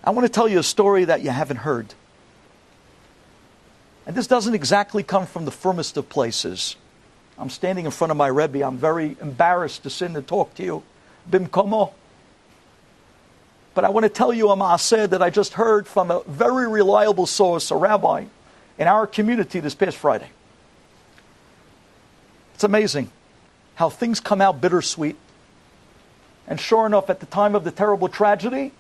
I want to tell you a story that you haven't heard. And this doesn't exactly come from the firmest of places. I'm standing in front of my Rebbe. I'm very embarrassed to sit and talk to you. Bimkomo. But I want to tell you a maaseh that I just heard from a very reliable source, a rabbi, in our community this past Friday. It's amazing how things come out bittersweet. And sure enough, at the time of the terrible tragedy,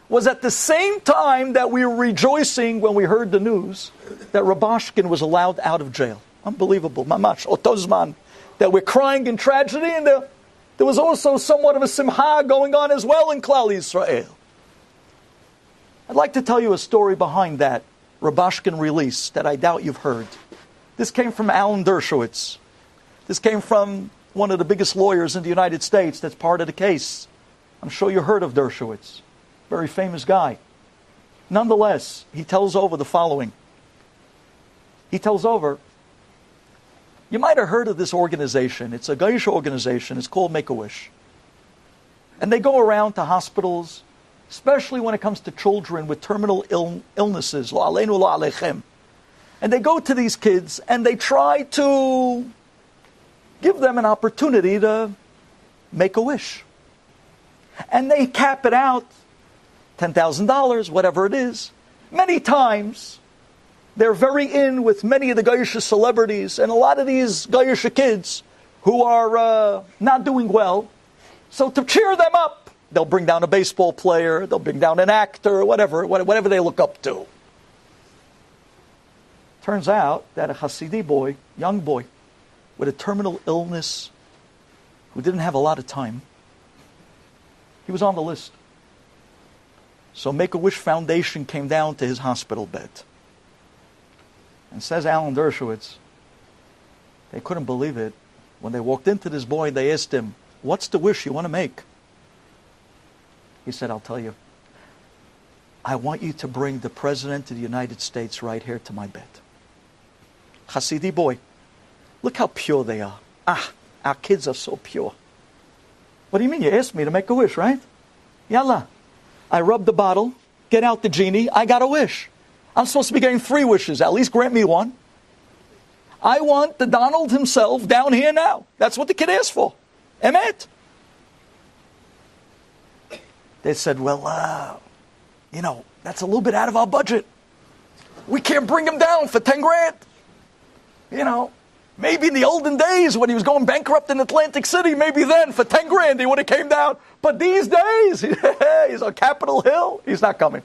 was at the same time that we were rejoicing when we heard the news that Rubaskin was allowed out of jail. Unbelievable. Mamash, otozman. That we're crying in tragedy, and there was also somewhat of a simcha going on as well in Klal Yisrael. I'd like to tell you a story behind that Rubaskin release that I doubt you've heard. This came from Alan Dershowitz. This came from one of the biggest lawyers in the United States that's part of the case. I'm sure you heard of Dershowitz. Very famous guy. Nonetheless, he tells over the following. He tells over, you might have heard of this organization. It's a Goyish organization. It's called Make-A-Wish. And they go around to hospitals, especially when it comes to children with terminal illnesses. Lo aleinu, lo alechem. And they go to these kids and they try to give them an opportunity to make a wish. And they cap it out, $10,000, whatever it is. Many times, they're very in with many of the Goyish celebrities and a lot of these Goyish kids who are not doing well. So to cheer them up, they'll bring down a baseball player, they'll bring down an actor, whatever they look up to. Turns out that a Hasidi boy, young boy, with a terminal illness, who didn't have a lot of time, he was on the list. So Make-A-Wish Foundation came down to his hospital bed. And says Alan Dershowitz, they couldn't believe it. When they walked into this boy, they asked him, what's the wish you want to make? He said, I'll tell you. I want you to bring the President of the United States right here to my bed. Hasidi boy. Look how pure they are. Our kids are so pure. What do you mean? You asked me to make a wish, right? Yalla. I rubbed the bottle, get out the genie, I got a wish. I'm supposed to be getting 3 wishes. At least grant me one. I want the Donald himself down here now. That's what the kid asked for. Emet. They said, well, that's a little bit out of our budget. We can't bring him down for 10 grand. Maybe in the olden days when he was going bankrupt in Atlantic City, maybe then for 10 grand he would have came down. But these days, he's on Capitol Hill. He's not coming.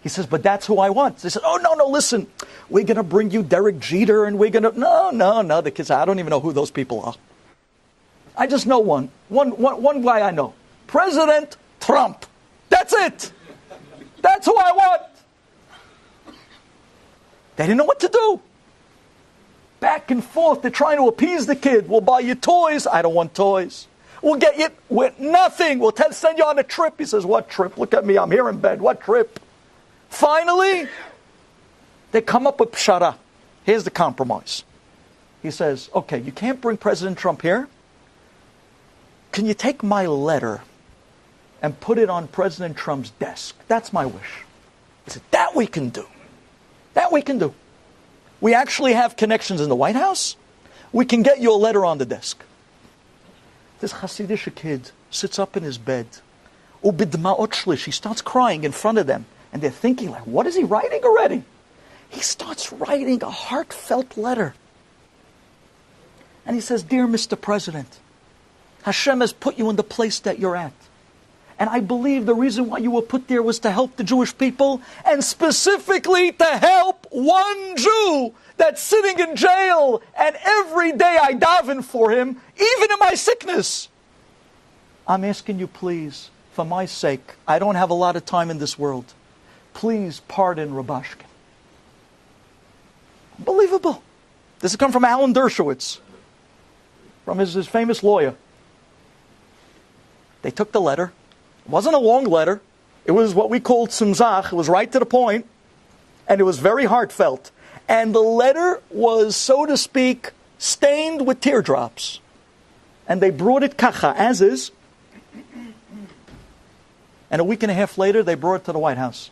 He says, but that's who I want. They said, oh, no, listen. We're going to bring you Derek Jeter and we're going to... No. The kids, I don't even know who those people are. I just know one guy I know. President Trump. That's it. That's who I want. They didn't know what to do. Back and forth, they're trying to appease the kid. We'll buy you toys. I don't want toys. We'll get you with nothing. We'll send you on a trip. He says, what trip? Look at me. I'm here in bed. What trip? Finally, they come up with pshara. Here's the compromise. He says, okay, you can't bring President Trump here. Can you take my letter and put it on President Trump's desk? That's my wish. He said, that we can do. That we can do. We actually have connections in the White House. We can get you a letter on the desk. This Hasidic kid sits up in his bed. He starts crying in front of them. And they're thinking, like, what is he writing already? He starts writing a heartfelt letter. And he says, dear Mr. President, Hashem has put you in the place that you're at. And I believe the reason why you were put there was to help the Jewish people, and specifically to help one Jew that's sitting in jail, and every day I daven for him, even in my sickness. I'm asking you, please, for my sake, I don't have a lot of time in this world. Please pardon Rubaskin. Unbelievable. This has come from Alan Dershowitz, from his famous lawyer. They took the letter. It wasn't a long letter. It was what we called tzimzach. It was right to the point. And it was very heartfelt. And the letter was, so to speak, stained with teardrops. And they brought it kacha, as is. And a week and a half later, they brought it to the White House.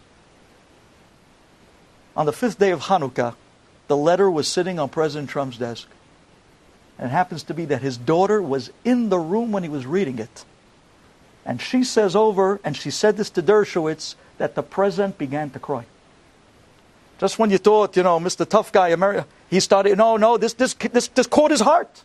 On the 5th day of Hanukkah, the letter was sitting on President Trump's desk. And it happens to be that his daughter was in the room when he was reading it. And she says over, and she said this to Dershowitz, that the president began to cry. Just when you thought, Mr. Tough Guy, America, he started, this caught his heart.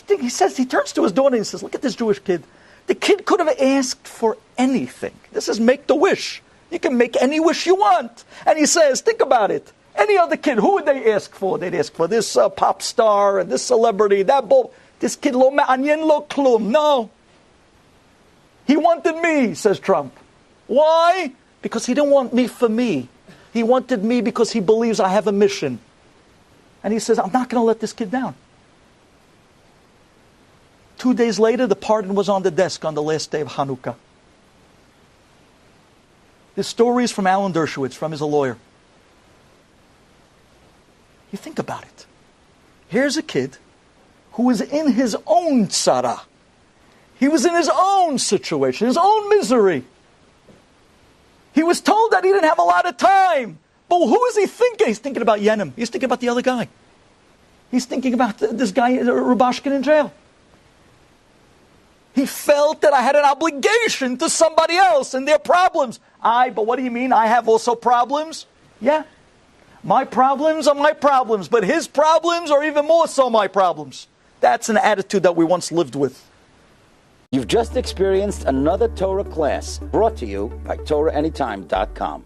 He turns to his daughter and he says, look at this Jewish kid. The kid could have asked for anything. This is make the wish. You can make any wish you want. And he says, think about it. Any other kid, who would they ask for? They'd ask for this pop star and this celebrity, that bull. This kid, lo ma'anyen lo klum. No. He wanted me, says Trump. Why? Because he didn't want me for me. He wanted me because he believes I have a mission. And he says, I'm not going to let this kid down. 2 days later, the pardon was on the desk on the last day of Hanukkah. This story is from Alan Dershowitz, from his lawyer. You think about it. Here's a kid who was in his own tzara. He was in his own situation, his own misery. He was told that he didn't have a lot of time. But who is he thinking? He's thinking about Yenim. He's thinking about the other guy. He's thinking about this guy, Rubaskin, in jail. He felt that I had an obligation to somebody else and their problems. But what do you mean? I have also problems? Yeah. My problems are my problems, but his problems are even more so my problems. That's an attitude that we once lived with. You've just experienced another Torah class brought to you by TorahAnytime.com.